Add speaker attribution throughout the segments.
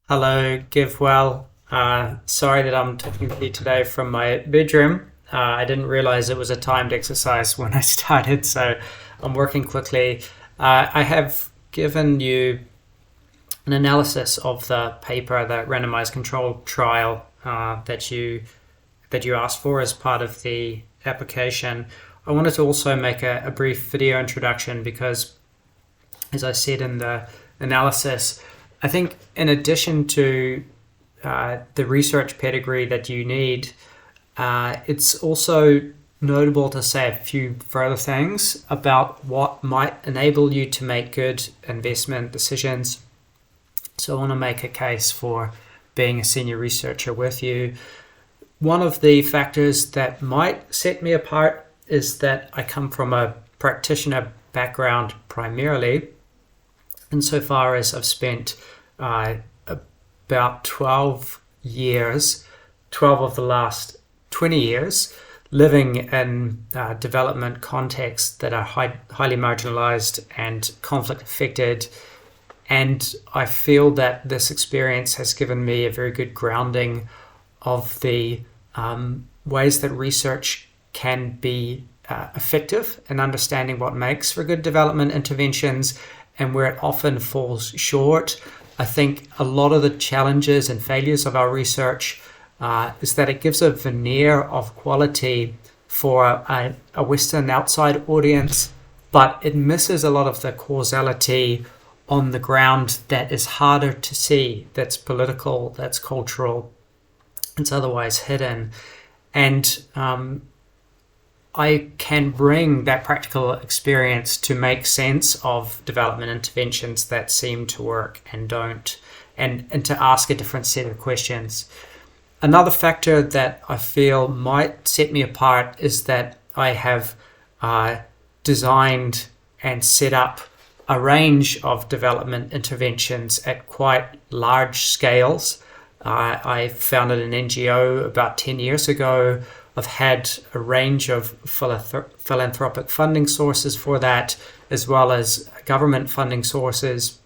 Speaker 1: Hello, GiveWell. Sorry that I'm talking to you today from my bedroom. I didn't realize it was a timed exercise when I started, so I'm working quickly. I have given you an analysis of the paper, the randomized controlled trial that you asked for as part of the application. I wanted to also make a brief video introduction because, as I said in the analysis, I think in addition to the research pedigree that you need, it's also notable to say a few further things about what might enable you to make good investment decisions. So I want to make a case for being a senior researcher with you. One of the factors that might set me apart is that I come from a practitioner background primarily, insofar as I've spent about 12 years, 12 of the last 20 years, living in development contexts that are highly marginalized and conflict affected. And I feel that this experience has given me a very good grounding of the ways that research can be effective in understanding what makes for good development interventions and where it often falls short. I think a lot of the challenges and failures of our research is that it gives a veneer of quality for a Western outside audience, but it misses a lot of the causality on the ground that is harder to see, that's political, that's cultural, it's otherwise hidden. And I can bring that practical experience to make sense of development interventions that seem to work and don't, and to ask a different set of questions. Another factor that I feel might set me apart is that I have designed and set up a range of development interventions at quite large scales. I founded an NGO about 10 years ago. I've had a range of philanthropic funding sources for that, as well as government funding sources.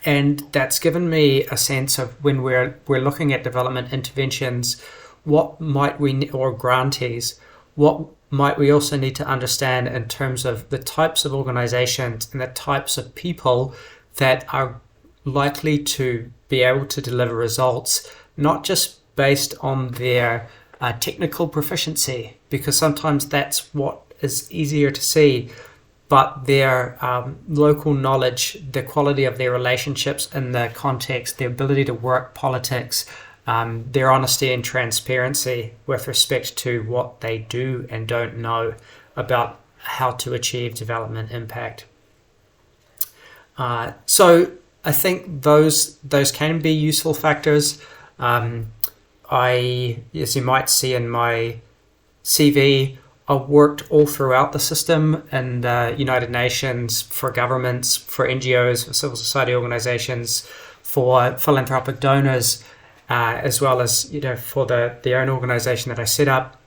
Speaker 1: And that's given me a sense of when we're looking at development interventions, what might we, or grantees, what might we also need to understand in terms of the types of organizations and the types of people that are likely to be able to deliver results, not just based on their technical proficiency, because sometimes that's what is easier to see, but their local knowledge, the quality of their relationships in the context, their ability to work politics, their honesty and transparency with respect to what they do and don't know about how to achieve development impact. So I think those can be useful factors. As you might see in my CV, I worked all throughout the system in the United Nations, for governments, for NGOs, for civil society organizations, for philanthropic donors, as well as for the own organization that I set up.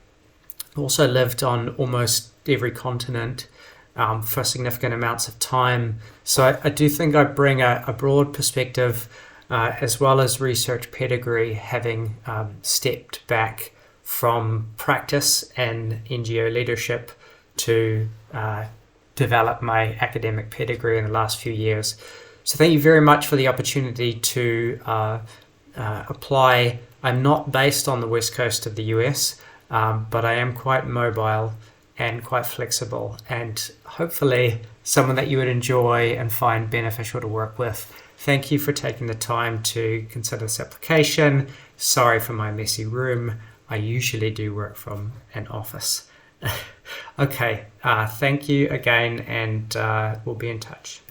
Speaker 1: Also lived on almost every continent for significant amounts of time. So I do think I bring a broad perspective, as well as research pedigree, having stepped back from practice and NGO leadership to develop my academic pedigree in the last few years. So thank you very much for the opportunity to apply. I'm not based on the west coast of the US, but I am quite mobile and quite flexible, and hopefully someone that you would enjoy and find beneficial to work with. Thank you for taking the time to consider this application. Sorry for my messy room. I usually do work from an office. Okay, thank you again, and we'll be in touch.